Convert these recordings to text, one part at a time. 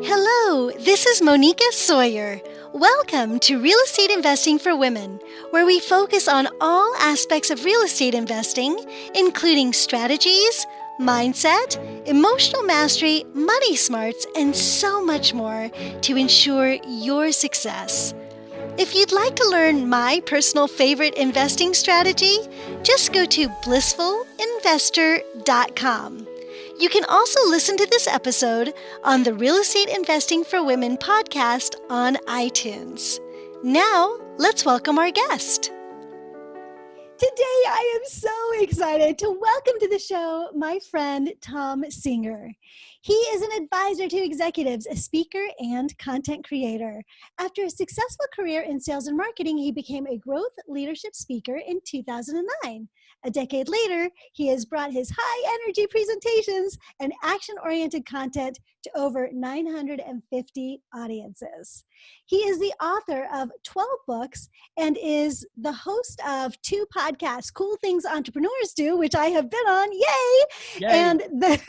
Hello, this is Monica Sawyer. Welcome to Real Estate Investing for Women, where we focus on all aspects of real estate investing, including strategies, mindset, emotional mastery, money smarts, and so much more to ensure your success. If you'd like to learn my personal favorite investing strategy, just go to blissfulinvestor.com. You can also listen to this episode on the Real Estate Investing for Women podcast on iTunes. Now, let's welcome our guest. Today, I am so excited to welcome to the show my friend Thom Singer. He is an advisor to executives, a speaker, and content creator. After a successful career in sales and marketing, he became a growth leadership speaker in 2009. A decade later, he has brought his high-energy presentations and action-oriented content to over 950 audiences. He is the author of 12 books and is the host of 2 podcasts, Cool Things Entrepreneurs Do, which I have been on, yay! And the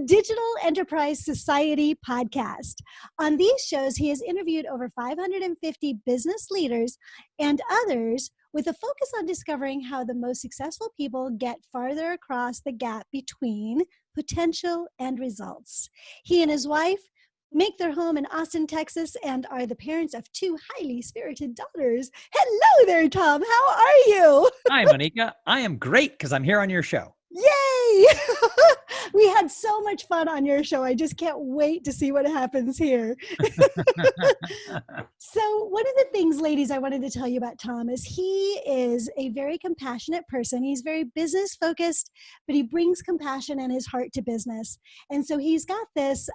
Digital Enterprise Society podcast. On these shows, he has interviewed over 550 business leaders and others with a focus on discovering how the most successful people get farther across the gap between potential and results. He and his wife make their home in Austin, Texas, and are the parents of 2 highly spirited daughters. Hello there, Thom. How are you? Hi, Monica. I am great because I'm here on your show. Yay! We had so much fun on your show. I just can't wait to see what happens here. So one of the things, ladies, I wanted to tell you about Thom is he is a very compassionate person. He's very business focused, but he brings compassion and his heart to business. And so he's got this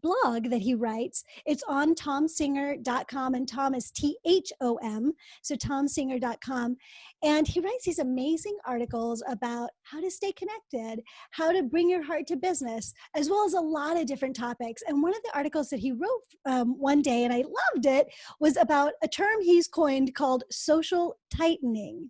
blog that he writes. It's on thomsinger.com, and Thom is Thom, so thomsinger.com. And he writes these amazing articles about how to stay connected, how to bring your heart to business, as well as a lot of different topics. And one of the articles that he wrote one day, and I loved it, was about a term he's coined called social tightening.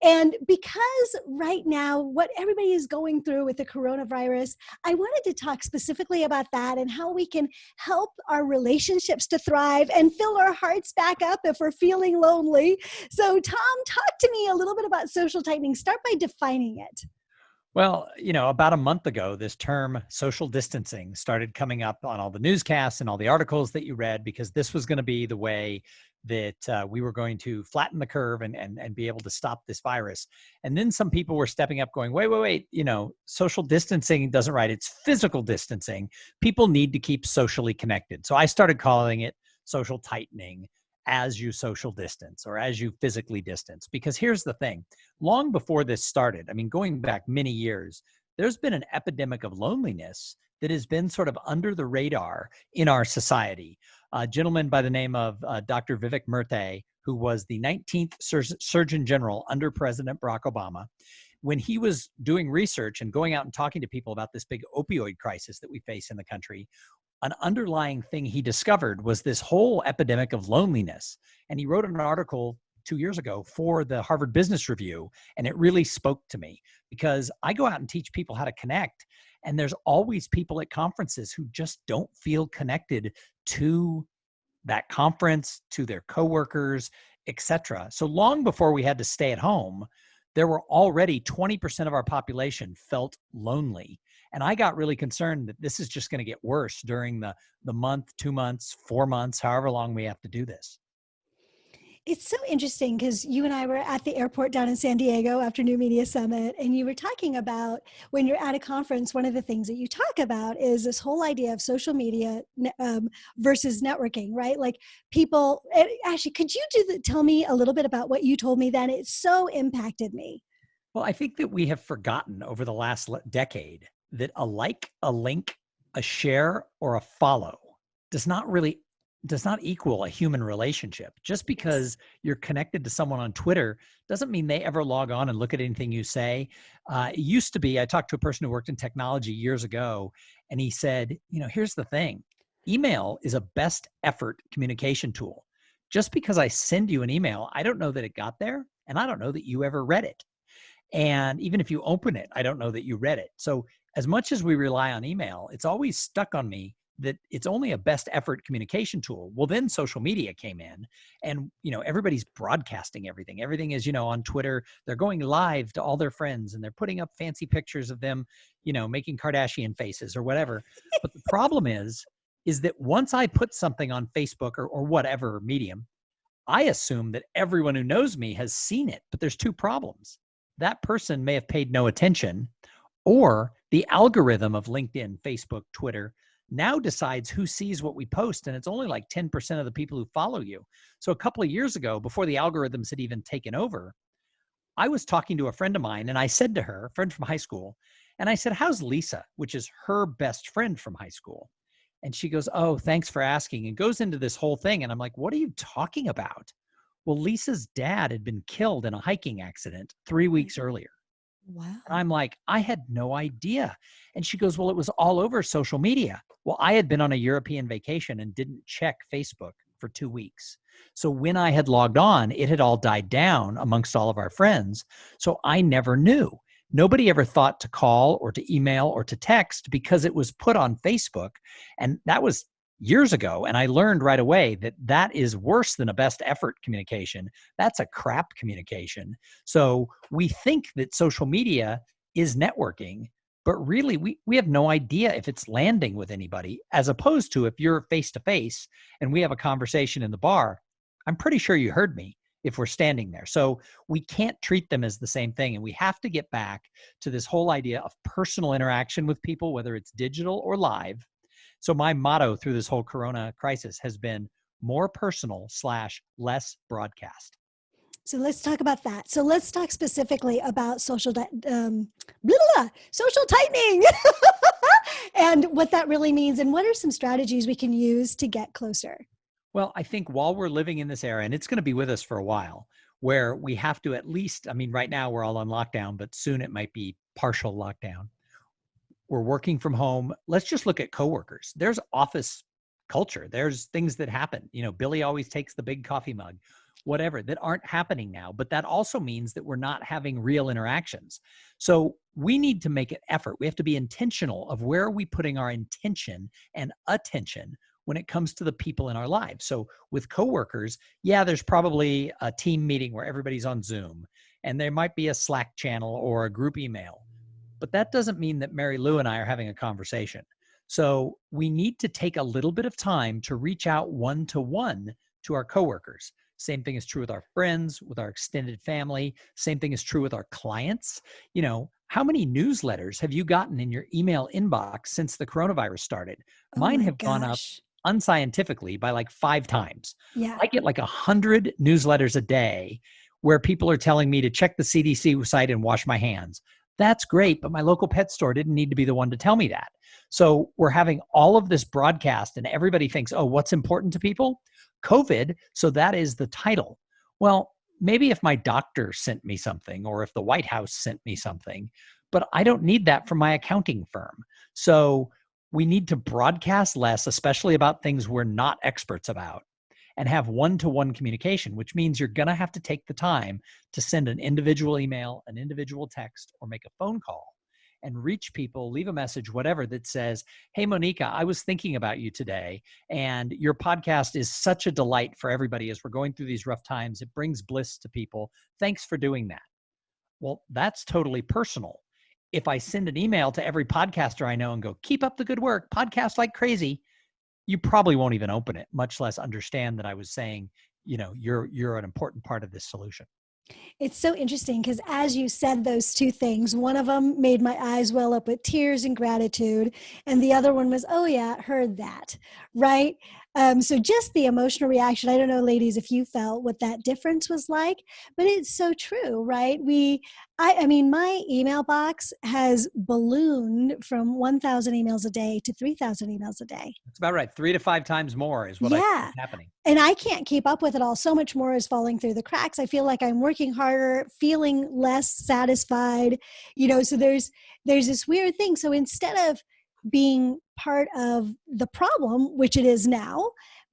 And because right now, what everybody is going through with the coronavirus, I wanted to talk specifically about that and how we can help our relationships to thrive and fill our hearts back up if we're feeling lonely. So Thom, talk to me a little bit about social tightening. Start by defining it. Well, about a month ago, this term social distancing started coming up on all the newscasts and all the articles that you read, because this was going to be the way that we were going to flatten the curve and be able to stop this virus. And then some people were stepping up going, wait, social distancing doesn't right. It's physical distancing. People need to keep socially connected. So I started calling it social tightening as you social distance or as you physically distance. Because here's the thing, long before this started, going back many years, there's been an epidemic of loneliness that has been sort of under the radar in our society. A gentleman by the name of Dr. Vivek Murthy, who was the 19th Surgeon General under President Barack Obama, when he was doing research and going out and talking to people about this big opioid crisis that we face in the country, an underlying thing he discovered was this whole epidemic of loneliness. And he wrote an article 2 years ago for the Harvard Business Review, and it really spoke to me because I go out and teach people how to connect, and there's always people at conferences who just don't feel connected to that conference, to their coworkers, etc. So long before we had to stay at home, there were already 20% of our population felt lonely. And I got really concerned that this is just going to get worse during the month, 2 months, 4 months, however long we have to do this. It's so interesting because you and I were at the airport down in San Diego after New Media Summit, and you were talking about when you're at a conference, one of the things that you talk about is this whole idea of social media versus networking, right? Like people, actually, could you tell me a little bit about what you told me then? It so impacted me. Well, I think that we have forgotten over the last decade that a like, a link, a share, or a follow does not equal a human relationship. Just because you're connected to someone on Twitter doesn't mean they ever log on and look at anything you say. It used to be, I talked to a person who worked in technology years ago, and he said, here's the thing. Email is a best effort communication tool. Just because I send you an email, I don't know that it got there, and I don't know that you ever read it. And even if you open it, I don't know that you read it. So as much as we rely on email, it's always stuck on me that it's only a best effort communication tool. Well, then social media came in and, everybody's broadcasting everything. Everything is, on Twitter, they're going live to all their friends and they're putting up fancy pictures of them, making Kardashian faces or whatever. But the problem is that once I put something on Facebook or whatever medium, I assume that everyone who knows me has seen it, but there's two problems. That person may have paid no attention, or the algorithm of LinkedIn, Facebook, Twitter now decides who sees what we post, and it's only like 10% of the people who follow you. So a couple of years ago, before the algorithms had even taken over, I was talking to a friend of mine, and I said to her, a friend from high school, and I said, "How's Lisa?" which is her best friend from high school. And she goes, "Oh, thanks for asking," and goes into this whole thing. And I'm like, "What are you talking about?" Well, Lisa's dad had been killed in a hiking accident 3 weeks earlier. Wow. And I'm like, "I had no idea." And she goes, "Well, it was all over social media." Well, I had been on a European vacation and didn't check Facebook for 2 weeks. So when I had logged on, it had all died down amongst all of our friends. So I never knew. Nobody ever thought to call or to email or to text because it was put on Facebook. And that was years ago. And I learned right away that that is worse than a best effort communication. That's a crap communication. So we think that social media is networking, but really we have no idea if it's landing with anybody, as opposed to if you're face to face and we have a conversation in the bar, I'm pretty sure you heard me if we're standing there. So we can't treat them as the same thing. And we have to get back to this whole idea of personal interaction with people, whether it's digital or live. So my motto through this whole Corona crisis has been more personal / less broadcast. So let's talk about that. So let's talk specifically about social tightening and what that really means, and what are some strategies we can use to get closer. Well, I think while we're living in this era, and it's going to be with us for a while, where we have to at least, right now we're all on lockdown, but soon it might be partial lockdown. We're working from home. Let's just look at coworkers. There's office culture. There's things that happen. Billy always takes the big coffee mug, whatever, that aren't happening now. But that also means that we're not having real interactions. So we need to make an effort. We have to be intentional of where are we putting our intention and attention when it comes to the people in our lives. So with coworkers, yeah, there's probably a team meeting where everybody's on Zoom, and there might be a Slack channel or a group email. But that doesn't mean that Mary Lou and I are having a conversation. So we need to take a little bit of time to reach out one-to-one to our coworkers. Same thing is true with our friends, with our extended family. Same thing is true with our clients. How many newsletters have you gotten in your email inbox since the coronavirus started? Oh Mine my have gone up gosh. unscientifically by like 5 times. Yeah. I get like 100 newsletters a day where people are telling me to check the CDC site and wash my hands. That's great, but my local pet store didn't need to be the one to tell me that. So we're having all of this broadcast and everybody thinks, oh, what's important to people? COVID. So that is the title. Well, maybe if my doctor sent me something or if the White House sent me something, but I don't need that from my accounting firm. So we need to broadcast less, especially about things we're not experts about, and have one-to-one communication, which means you're going to have to take the time to send an individual email, an individual text, or make a phone call and reach people, leave a message, whatever, that says, "Hey, Monica, I was thinking about you today, and your podcast is such a delight for everybody as we're going through these rough times. It brings bliss to people. Thanks for doing that." Well, that's totally personal. If I send an email to every podcaster I know and go, "Keep up the good work, podcast like crazy," you probably won't even open it, much less understand that I was saying, you're an important part of this solution. It's so interesting because as you said those two things, one of them made my eyes well up with tears and gratitude. And the other one was, oh yeah, heard that. Right. So just the emotional reaction. I don't know, ladies, if you felt what that difference was like, but it's so true, right? My email box has ballooned from 1,000 emails a day to 3,000 emails a day. That's about right. 3 to 5 times more is what I think Yeah. is happening. And I can't keep up with it all. So much more is falling through the cracks. I feel like I'm working harder, feeling less satisfied, so there's this weird thing. So instead of being part of the problem, which it is now,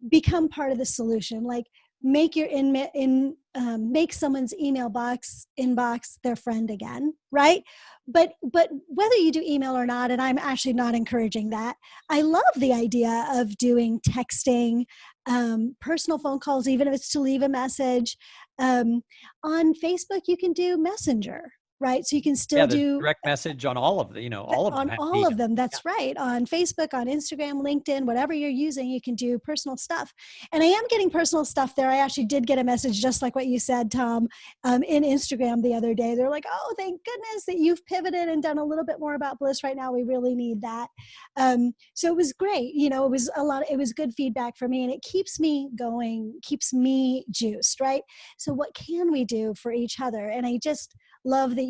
become part of the solution. Like make your make someone's inbox their friend again, right? But whether you do email or not, and I'm actually not encouraging that. I love the idea of doing texting, personal phone calls, even if it's to leave a message. On Facebook, you can do Messenger, right? So you can still The do direct message on all of the, all of them on have all of medium. them. That's right. On Facebook, on Instagram, LinkedIn, whatever you're using, you can do personal stuff. And I am getting personal stuff there. I actually did get a message just like what you said, Thom, in Instagram the other day. They're like, oh, thank goodness that you've pivoted and done a little bit more about Bliss right now. We really need that. So it was great. It was it was good feedback for me, and it keeps me going, keeps me juiced, right? So what can we do for each other? And I just love that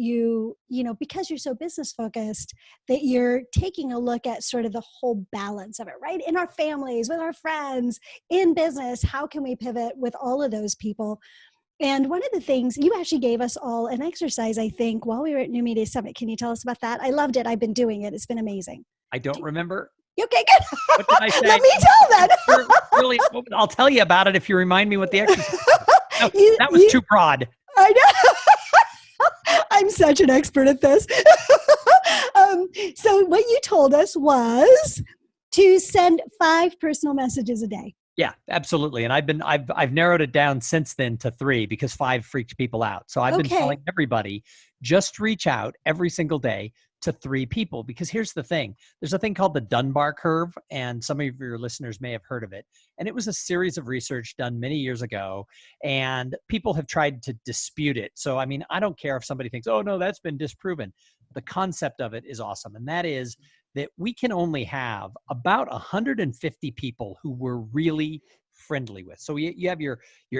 because you're so business focused, that you're taking a look at sort of the whole balance of it, right? In our families, with our friends, in business, how can we pivot with all of those people? And one of the things, you actually gave us all an exercise, I think, while we were at New Media Summit. Can you tell us about that? I loved it. I've been doing it. It's been amazing. I don't remember. Okay, good. What did I say? Let me tell that. Really, I'll tell you about it if you remind me what the exercise was. That was too broad. I know. I'm such an expert at this. So what you told us was to send 5 personal messages a day. Yeah, absolutely. And I've narrowed it down since then to 3 because 5 freaked people out. So I've been telling everybody, just reach out every single day to 3 people, because here's the thing. There's a thing called the Dunbar curve, and some of your listeners may have heard of it. And it was a series of research done many years ago, and people have tried to dispute it. So, I mean, I don't care if somebody thinks, oh, no, that's been disproven. The concept of it is awesome. And that is that we can only have about 150 people who we're really friendly with. So you have your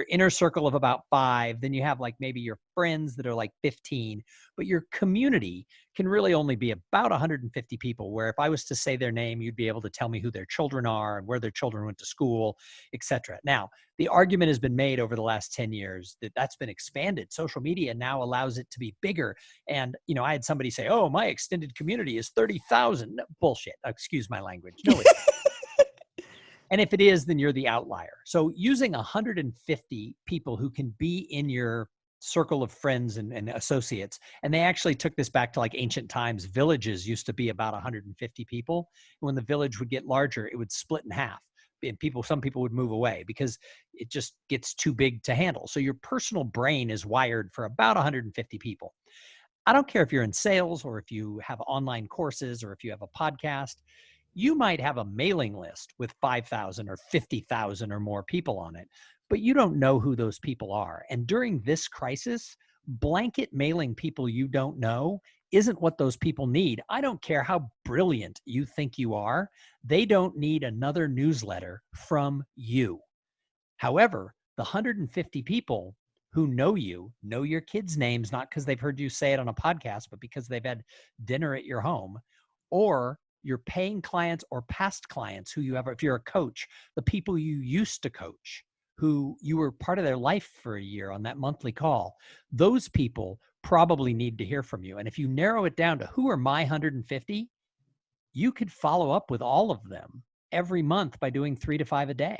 inner circle of about 5, then you have like maybe your friends that are like 15, but your community can really only be about 150 people, where if I was to say their name, you'd be able to tell me who their children are and where their children went to school, etc. Now, the argument has been made over the last 10 years that that's been expanded. Social media now allows it to be bigger. And, I had somebody say, oh, my extended community is 30,000. No, bullshit. Excuse my language. No, it's and if it is, then you're the outlier. So using 150 people who can be in your circle of friends and associates, and they actually took this back to like ancient times. Villages used to be about 150 people. When the village would get larger, it would split in half. And some people would move away because it just gets too big to handle. So your personal brain is wired for about 150 people. I don't care if you're in sales or if you have online courses or if you have a podcast. You might have a mailing list with 5,000 or 50,000 or more people on it, but you don't know who those people are. And during this crisis, blanket mailing people you don't know isn't what those people need. I don't care how brilliant you think you are. They don't need another newsletter from you. However, the 150 people who know you, know your kids' names, not because they've heard you say it on a podcast, but because they've had dinner at your home, or your paying clients or past clients who you have, if you're a coach, the people you used to coach, who you were part of their life for a year on that monthly call, those people probably need to hear from you. And if you narrow it down to who are my 150, you could follow up with all of them every month by doing 3 to 5 a day.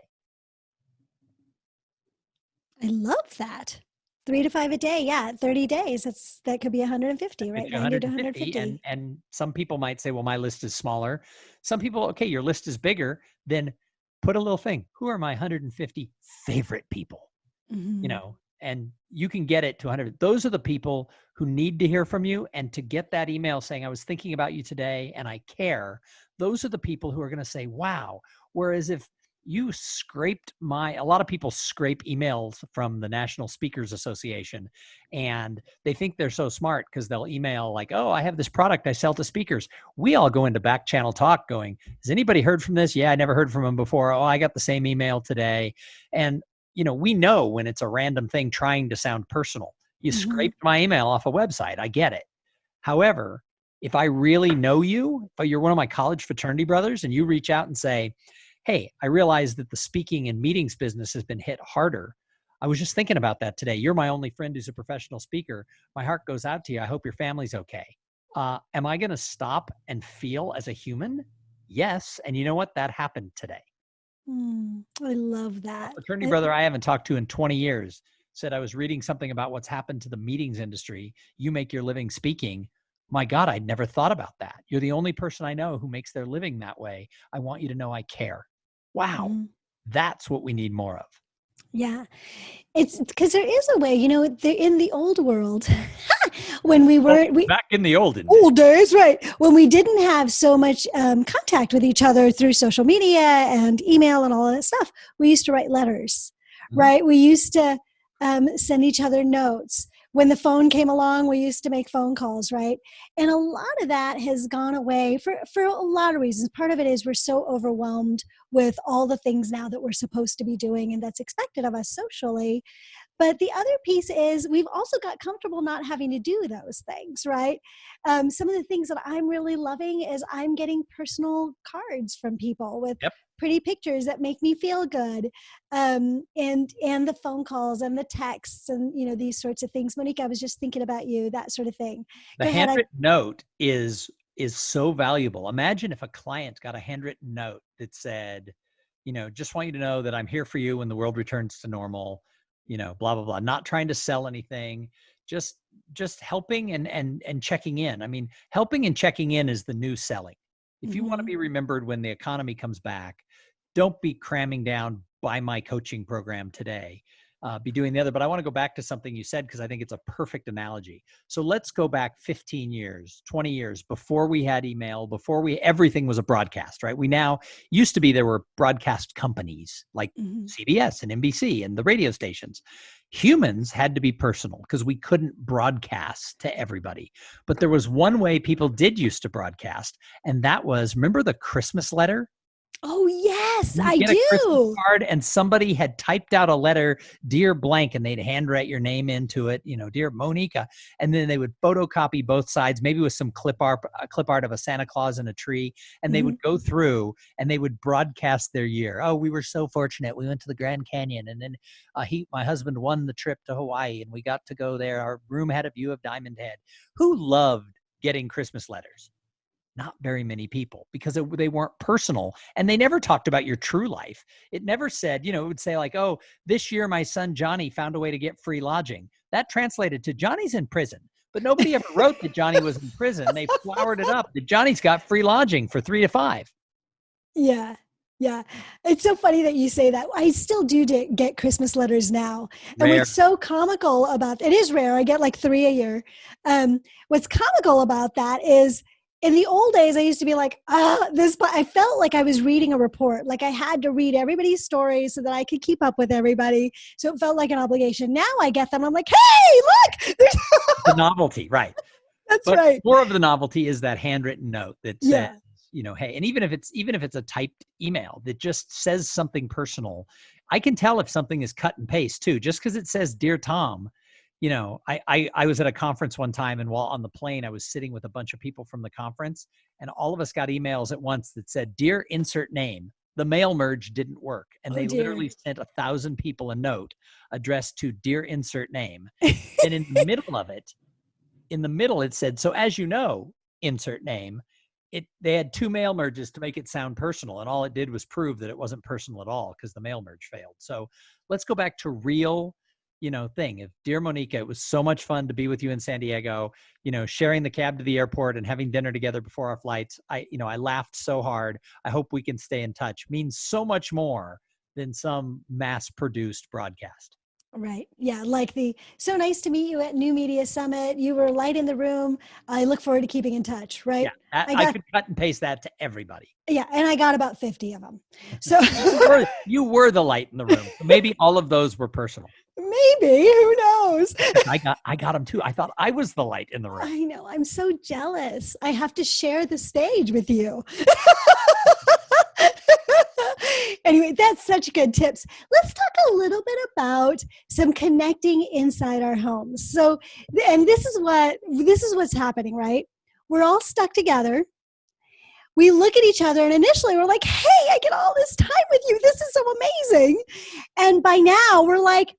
I love that. 3 to 5 a day. Yeah. 30 days. That could be 150, right? 90 to 150. And some people might say, well, my list is smaller. Some people, okay, your list is bigger. Then put a little thing. Who are my 150 favorite people? Mm-hmm. And you can get it to 100. Those are the people who need to hear from you. And to get that email saying, I was thinking about you today and I care. Those are the people who are going to say, wow. Whereas if you scraped a lot of people scrape emails from the National Speakers Association, and they think they're so smart because they'll email like, oh, I have this product I sell to speakers. We all go into back channel talk going, has anybody heard from this? Yeah, I never heard from them before. Oh, I got the same email today. And, we know when it's a random thing trying to sound personal. You scraped my email off a website. I get it. However, if I really know you, if you're one of my college fraternity brothers and you reach out and say, hey, I realize that the speaking and meetings business has been hit harder. I was just thinking about that today. You're my only friend who's a professional speaker. My heart goes out to you. I hope your family's okay. Am I going to stop and feel as a human? Yes. And you know what? That happened today. I love that. Attorney brother I haven't talked to in 20 years said, I was reading something about what's happened to the meetings industry. You make your living speaking. My God, I'd never thought about that. You're the only person I know who makes their living that way. I want you to know I care. Wow. Mhm. That's what we need more of. Yeah. It's because there is a way, in the old world, when we weren't, Back in the olden days, right? When we didn't have so much contact with each other through social media and email and all that stuff, we used to write letters, right? We used to send each other notes. When the phone came along, we used to make phone calls, right? And a lot of that has gone away for a lot of reasons. Part of it is we're so overwhelmed with all the things now that we're supposed to be doing and that's expected of us socially. But the other piece is we've also got comfortable not having to do those things, right? Some of the things that I'm really loving is I'm getting personal cards from people with pretty pictures that make me feel good, and the phone calls and the texts and these sorts of things. Monique, I was just thinking about you, that sort of thing. The handwritten note is so valuable. Imagine if a client got a handwritten note that said, just want you to know that I'm here for you when the world returns to normal. Blah, blah, blah, not trying to sell anything, just helping and checking in. I mean, helping and checking in is the new selling. If you want to be remembered when the economy comes back, don't be cramming down, buy my coaching program today. Be doing the other. But I want to go back to something you said, because I think it's a perfect analogy. So let's go back 15 years, 20 years before we had email, everything was a broadcast, right? There were broadcast companies like CBS and NBC and the radio stations. Humans had to be personal because we couldn't broadcast to everybody. But there was one way people did used to broadcast, and that was, remember the Christmas letter? Oh, yes, I get do. A Christmas card, and somebody had typed out a letter, dear blank, and they'd handwrite your name into it, dear Monica. And then they would photocopy both sides, maybe with some clip art of a Santa Claus in a tree. And they would go through and they would broadcast their year. Oh, we were so fortunate. We went to the Grand Canyon, and then my husband won the trip to Hawaii, and we got to go there. Our room had a view of Diamond Head. Who loved getting Christmas letters? Not very many people, because they weren't personal, and they never talked about your true life. It never said, it would say like, oh, this year my son Johnny found a way to get free lodging. That translated to Johnny's in prison, but nobody ever wrote that Johnny was in prison. They flowered it up that Johnny's got free lodging for 3 to 5. Yeah. Yeah. It's so funny that you say that. I still do get Christmas letters now. Rare. And what's so comical about it is rare. I get like 3 a year. What's comical about that is, in the old days, I used to be like, I felt like I was reading a report. Like I had to read everybody's stories so that I could keep up with everybody. So it felt like an obligation. Now I get them. I'm like, hey, look. The novelty, right. That's right. More of the novelty is that handwritten note that says, hey, and even if it's a typed email that just says something personal, I can tell if something is cut and paste too. Just because it says, Dear Tom, I was at a conference one time, and while on the plane, I was sitting with a bunch of people from the conference, and all of us got emails at once that said, Dear insert name. The mail merge didn't work. And they literally sent 1,000 people a note addressed to Dear insert name. And in the middle, it said, so as you know, insert name. They had 2 mail merges to make it sound personal, and all it did was prove that it wasn't personal at all because the mail merge failed. So let's go back to real thing. If Dear Monica, it was so much fun to be with you in San Diego, sharing the cab to the airport and having dinner together before our flights. I laughed so hard. I hope we can stay in touch. Means so much more than some mass produced broadcast. Right. Yeah. Like so nice to meet you at New Media Summit. You were light in the room. I look forward to keeping in touch. Right. Yeah, I could cut and paste that to everybody. Yeah. And I got about 50 of them. So you were the light in the room. Maybe all of those were personal. Maybe, who knows? I got them too. I thought I was the light in the room. I know. I'm so jealous. I have to share the stage with you. Anyway, that's such good tips. Let's talk a little bit about some connecting inside our homes. So, and this is what's happening, right? We're all stuck together. We look at each other, and initially we're like, hey, I get all this time with you. This is so amazing. And by now we're like,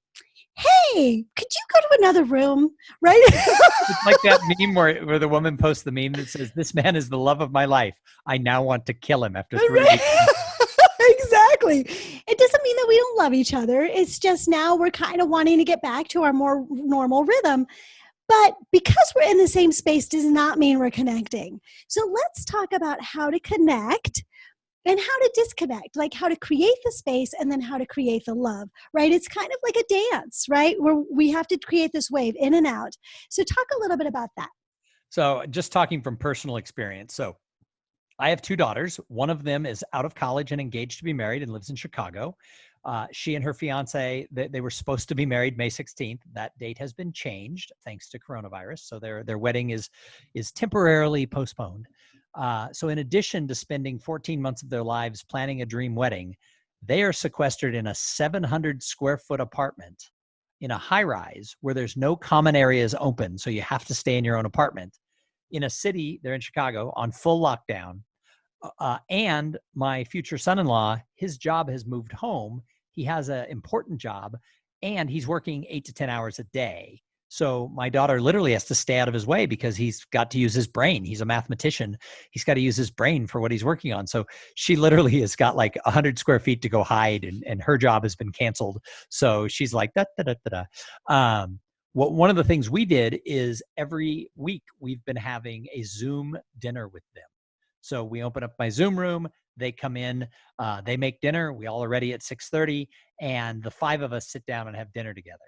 hey, could you go to another room? Right? It's like that meme where the woman posts the meme that says, this man is the love of my life. I now want to kill him after 3 weeks. Exactly. It doesn't mean that we don't love each other. It's just now we're kind of wanting to get back to our more normal rhythm. But because we're in the same space does not mean we're connecting. So let's talk about how to connect and how to disconnect, like how to create the space and then how to create the love, right? It's kind of like a dance, right? Where we have to create this wave in and out. So talk a little bit about that. So just talking from personal experience. So I have two daughters. One of them is out of college and engaged to be married and lives in Chicago. She and her fiance, they were supposed to be married May 16th. That date has been changed thanks to coronavirus. So their wedding is temporarily postponed. So in addition to spending 14 months of their lives planning a dream wedding, they are sequestered in a 700 square foot apartment in a high rise where there's no common areas open. So you have to stay in your own apartment in a city, they're in Chicago, on full lockdown. And my future son-in-law, his job has moved home. He has an important job and he's working 8 to 10 hours a day. So my daughter literally has to stay out of his way because he's got to use his brain. He's a mathematician. He's got to use his brain for what he's working on. So she literally has got like 100 square feet to go hide and her job has been canceled. So she's like, da, da, da, da, da. One of the things we did is every week we've been having a Zoom dinner with them. So we open up my Zoom room, they come in, they make dinner. We all are ready at 6:30 and the five of us sit down and have dinner together.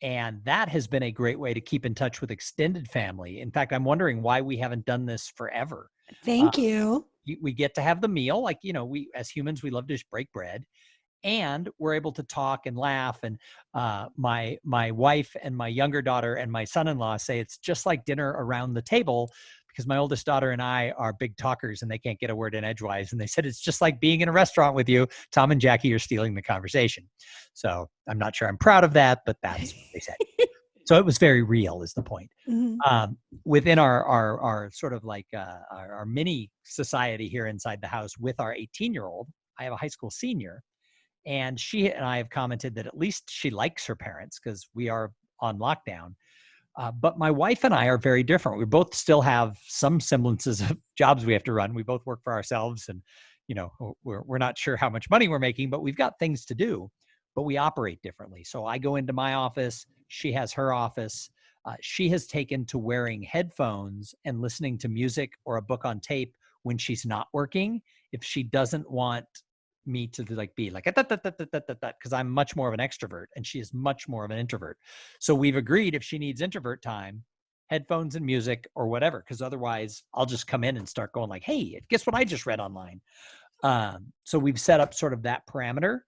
And that has been a great way to keep in touch with extended family. In fact, I'm wondering why we haven't done this forever. Thank you. We get to have the meal. Like, we, as humans, we love to just break bread. And we're able to talk and laugh. And my wife and my younger daughter and my son-in-law say it's just like dinner around the table because my oldest daughter and I are big talkers and they can't get a word in edgewise. And they said, it's just like being in a restaurant with you. Tom and Jackie are stealing the conversation. So I'm not sure I'm proud of that, but that's what they said. So it was very real is the point. Mm-hmm. Within our sort of like our mini society here inside the house with our 18-year-old, I have a high school senior. And she and I have commented that at least she likes her parents because we are on lockdown. But my wife and I are very different. We both still have some semblances of jobs we have to run. We both work for ourselves and, we're not sure how much money we're making, but we've got things to do, but we operate differently. So I go into my office. She has her office. She has taken to wearing headphones and listening to music or a book on tape when she's not working. If she doesn't want me to be like because I'm much more of an extrovert and she is much more of an introvert. So we've agreed if she needs introvert time, headphones and music or whatever, because otherwise I'll just come in and start going like, hey, guess what I just read online. So we've set up sort of that parameter.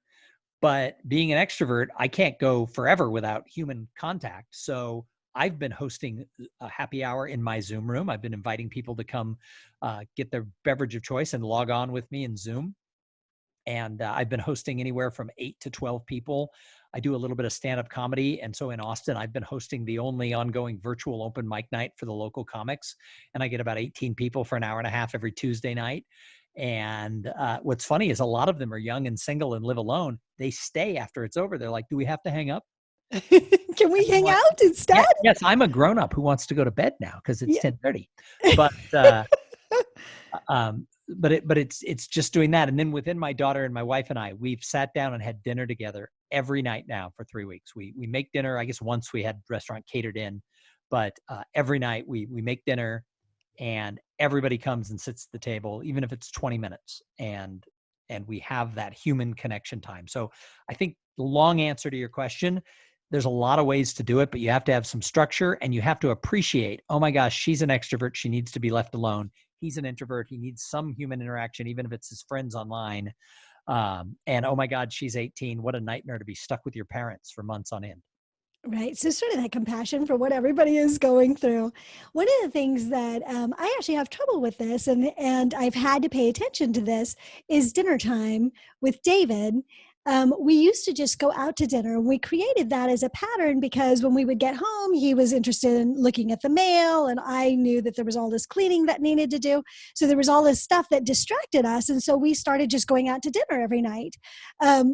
But being an extrovert, I can't go forever without human contact. So I've been hosting a happy hour in my Zoom room. I've been inviting people to come get their beverage of choice and log on with me in Zoom. And I've been hosting anywhere from 8 to 12 people. I do a little bit of stand-up comedy. And so in Austin, I've been hosting the only ongoing virtual open mic night for the local comics. And I get about 18 people for an hour and a half every Tuesday night. And what's funny is a lot of them are young and single and live alone. They stay after it's over. They're like, do we have to hang up? Can we hang out instead? Yes, I'm a grown-up who wants to go to bed now because it's 10:30. But it's just doing that. And then within my daughter and my wife and I, we've sat down and had dinner together every night now for 3 weeks. We make dinner. I guess once we had restaurant catered in, but every night we make dinner and everybody comes and sits at the table, even if it's 20 minutes. And we have that human connection time. So I think the long answer to your question, there's a lot of ways to do it, but you have to have some structure and you have to appreciate, oh my gosh, she's an extrovert. She needs to be left alone. He's an introvert. He needs some human interaction, even if it's his friends online. And oh my God, she's 18. What a nightmare to be stuck with your parents for months on end. Right. So sort of that compassion for what everybody is going through. One of the things that I actually have trouble with this, and I've had to pay attention to this, is dinner time with David. We used to just go out to dinner. We created that as a pattern because when we would get home, he was interested in looking at the mail and I knew that there was all this cleaning that needed to do. So there was all this stuff that distracted us. And so we started just going out to dinner every night,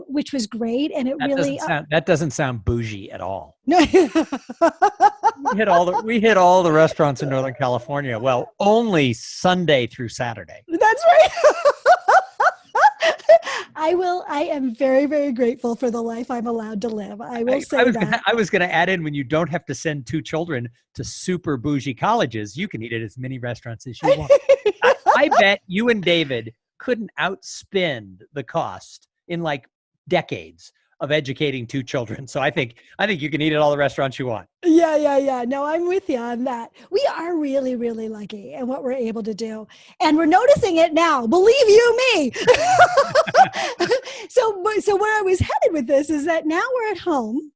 which was great. And that doesn't sound bougie at all. No. we hit all the restaurants in Northern California. Well, only Sunday through Saturday. That's right. I am very, very grateful for the life I'm allowed to live. I will say that. I was gonna add in, when you don't have to send 2 children to super bougie colleges, you can eat at as many restaurants as you want. I bet you and David couldn't outspend the cost in like decades of educating 2 children. So I think you can eat at all the restaurants you want. Yeah. No, I'm with you on that. We are really, really lucky in what we're able to do. And we're noticing it now. Believe you me. So where I was headed with this is that now we're at home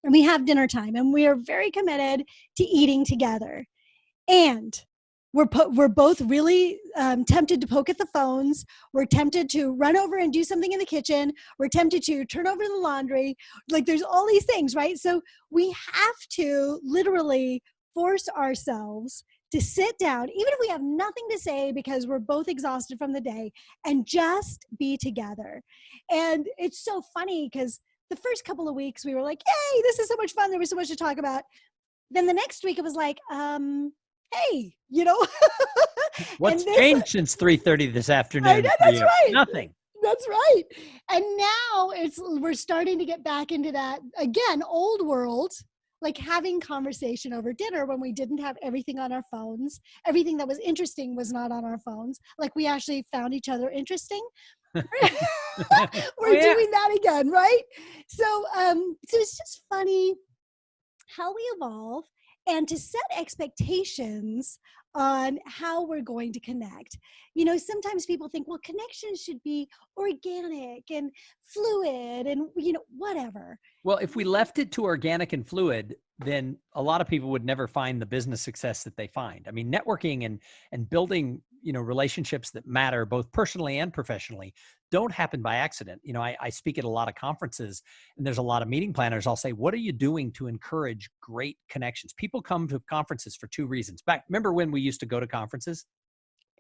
and we have dinner time and we are very committed to eating together. And we're both really tempted to poke at the phones. We're tempted to run over and do something in the kitchen. We're tempted to turn over the laundry. Like there's all these things, right? So we have to literally force ourselves to sit down, even if we have nothing to say because we're both exhausted from the day, and just be together. And it's so funny because the first couple of weeks we were like, yay, this is so much fun. There was so much to talk about. Then the next week it was like, hey, What's changed since 3:30 this afternoon? I know, that's right. Nothing. That's right. And now we're starting to get back into that, again, old world, like having conversation over dinner when we didn't have everything on our phones. Everything that was interesting was not on our phones. Like we actually found each other interesting. We're doing that again, right? So it's just funny how we evolve and to set expectations on how we're going to connect. Sometimes people think, well, connections should be organic and fluid and, whatever. Well, if we left it to organic and fluid, then a lot of people would never find the business success that they find. I mean, networking and building, relationships that matter both personally and professionally don't happen by accident. I speak at a lot of conferences and there's a lot of meeting planners. I'll say, what are you doing to encourage great connections? People come to conferences for 2 reasons. Remember when we used to go to conferences?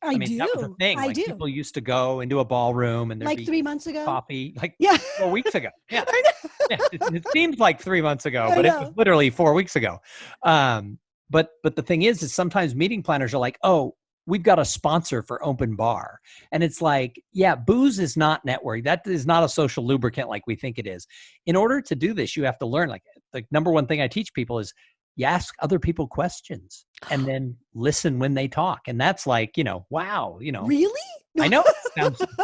I mean, that was a thing. I do. People used to go into a ballroom and there'd like be 3 months ago. coffee, like Yeah. 4 weeks ago. Yeah. I know. Yeah, it seems like 3 months ago, I but it know. was literally 4 weeks ago. But the thing is sometimes meeting planners are like, oh, we've got a sponsor for open bar. And it's like, yeah, booze is not network. That is not a social lubricant like we think it is. In order to do this, you have to learn. Like the number one thing I teach people is you ask other people questions and then listen when they talk. And that's like, wow, Really? I know it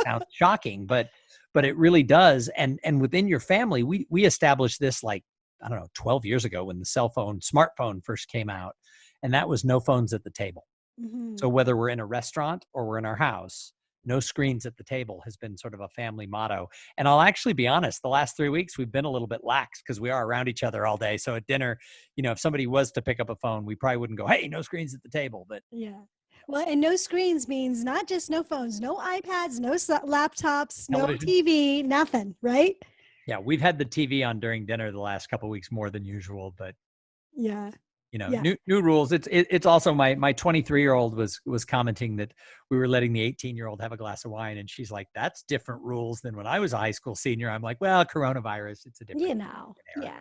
sounds shocking, but it really does. And within your family, we established this like, I don't know, 12 years ago when the smartphone first came out, and that was no phones at the table. Mm-hmm. So whether we're in a restaurant or we're in our house, no screens at the table has been sort of a family motto. And I'll actually be honest, the last 3 weeks, we've been a little bit lax because we are around each other all day. So at dinner, if somebody was to pick up a phone, we probably wouldn't go, hey, no screens at the table. But yeah. Well, and no screens means not just no phones, no iPads, no laptops, television. No TV, nothing, right? Yeah, we've had the TV on during dinner the last couple of weeks more than usual, but yeah. New rules. It's also my 23-year-old was commenting that we were letting the 18-year-old have a glass of wine, and she's like, "That's different rules than when I was a high school senior." I'm like, "Well, coronavirus, it's a different." Yeah.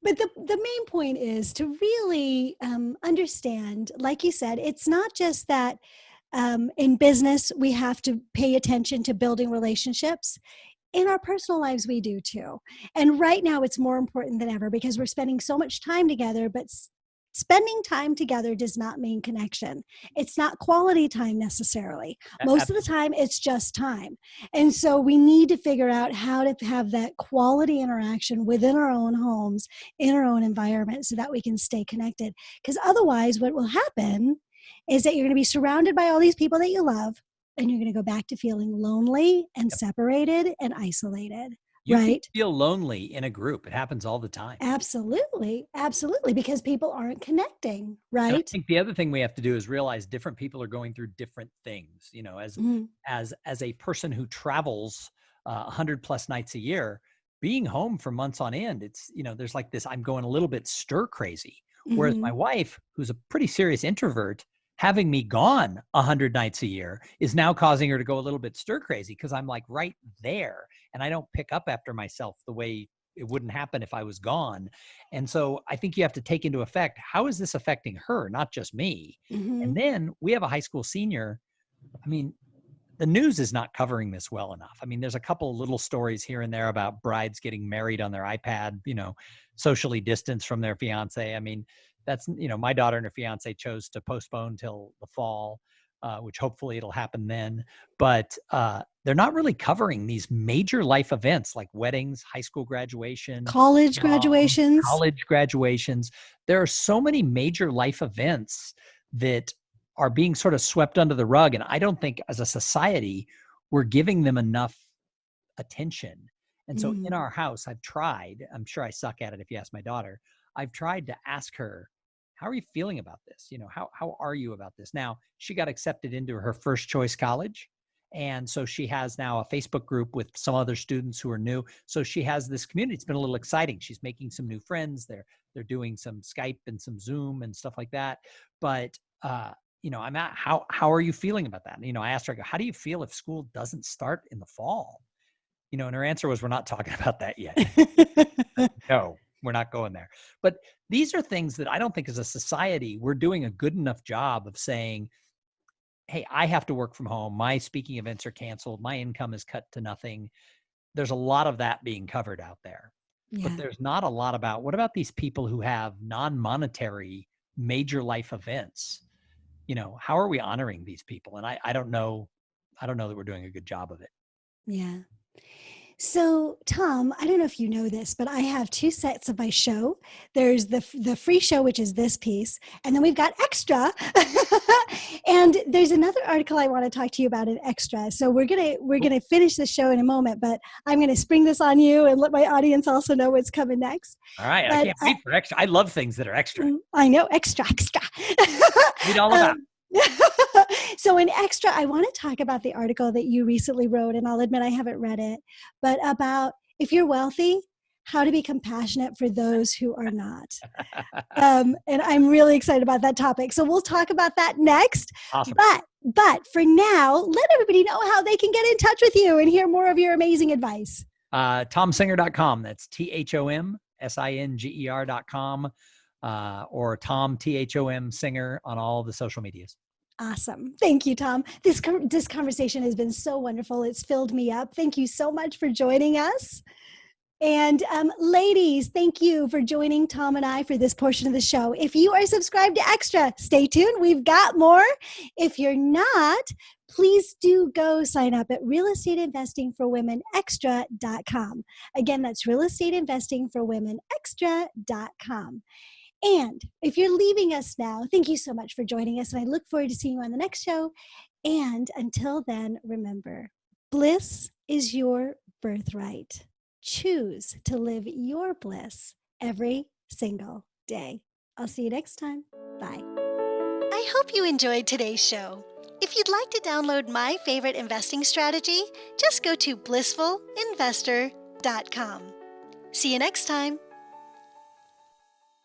But the main point is to really understand, like you said, it's not just that in business we have to pay attention to building relationships. In our personal lives, we do too. And right now it's more important than ever because we're spending so much time together, but spending time together does not mean connection. It's not quality time necessarily. Most of the time, it's just time. And so we need to figure out how to have that quality interaction within our own homes, in our own environment, so that we can stay connected. Because otherwise, what will happen is that you're going to be surrounded by all these people that you love, and you're going to go back to feeling lonely and separated and isolated. You right? can feel lonely in a group. It happens all the time. Absolutely. Absolutely. Because people aren't connecting, right? And I think the other thing we have to do is realize different people are going through different things. As a person who travels 100 plus nights a year, being home for months on end, it's, there's like this, I'm going a little bit stir crazy. Whereas my wife, who's a pretty serious introvert, having me gone 100 nights a year is now causing her to go a little bit stir crazy because I'm like right there and I don't pick up after myself the way it wouldn't happen if I was gone. And so I think you have to take into effect, how is this affecting her, not just me? And then we have a high school senior. I mean, the news is not covering this well enough. I mean, there's a couple of little stories here and there about brides getting married on their iPad, socially distanced from their fiance. I mean, that's, my daughter and her fiance chose to postpone till the fall, which hopefully it'll happen then. But they're not really covering these major life events like weddings, high school graduation, College graduations. college graduations. There are so many major life events that are being sort of swept under the rug. And I don't think as a society, we're giving them enough attention. And so in our house, I've tried, I'm sure I suck at it if you ask my daughter, I've tried to ask her, how are you feeling about this? How are you about this? Now, she got accepted into her first choice college. And so she has now a Facebook group with some other students who are new. So she has this community. It's been a little exciting. She's making some new friends. They're doing some Skype and some Zoom and stuff like that. But I'm at how are you feeling about that? I asked her, I go, how do you feel if school doesn't start in the fall? And her answer was, we're not talking about that yet. No, we're not going there. But these are things that I don't think as a society, we're doing a good enough job of saying, hey, I have to work from home. My speaking events are canceled. My income is cut to nothing. There's a lot of that being covered out there. Yeah. But there's not a lot about, what about these people who have non-monetary major life events? How are we honoring these people? And I don't know that we're doing a good job of it. Yeah. So, Thom, I don't know if you know this, but I have 2 sets of my show. There's the free show, which is this piece, and then we've got extra. And there's another article I want to talk to you about in extra. So we're gonna finish the show in a moment, but I'm gonna spring this on you and let my audience also know what's coming next. All right, but I can't wait for extra. I love things that are extra. I know, extra. Read all about. So in extra, I want to talk about the article that you recently wrote, and I'll admit I haven't read it, but about if you're wealthy, how to be compassionate for those who are not. And I'm really excited about that topic. So we'll talk about that next. Awesome. But for now, let everybody know how they can get in touch with you and hear more of your amazing advice. ThomSinger.com. That's THOMSINGER.com. Or Thom, THOM Singer on all the social medias. Awesome. Thank you, Thom. This conversation has been so wonderful. It's filled me up. Thank you so much for joining us. And ladies, thank you for joining Thom and I for this portion of the show. If you are subscribed to Extra, stay tuned. We've got more. If you're not, please do go sign up at realestateinvestingforwomenextra.com. Again, that's realestateinvestingforwomenextra.com. And if you're leaving us now, thank you so much for joining us. And I look forward to seeing you on the next show. And until then, remember, bliss is your birthright. Choose to live your bliss every single day. I'll see you next time. Bye. I hope you enjoyed today's show. If you'd like to download my favorite investing strategy, just go to blissfulinvestor.com. See you next time.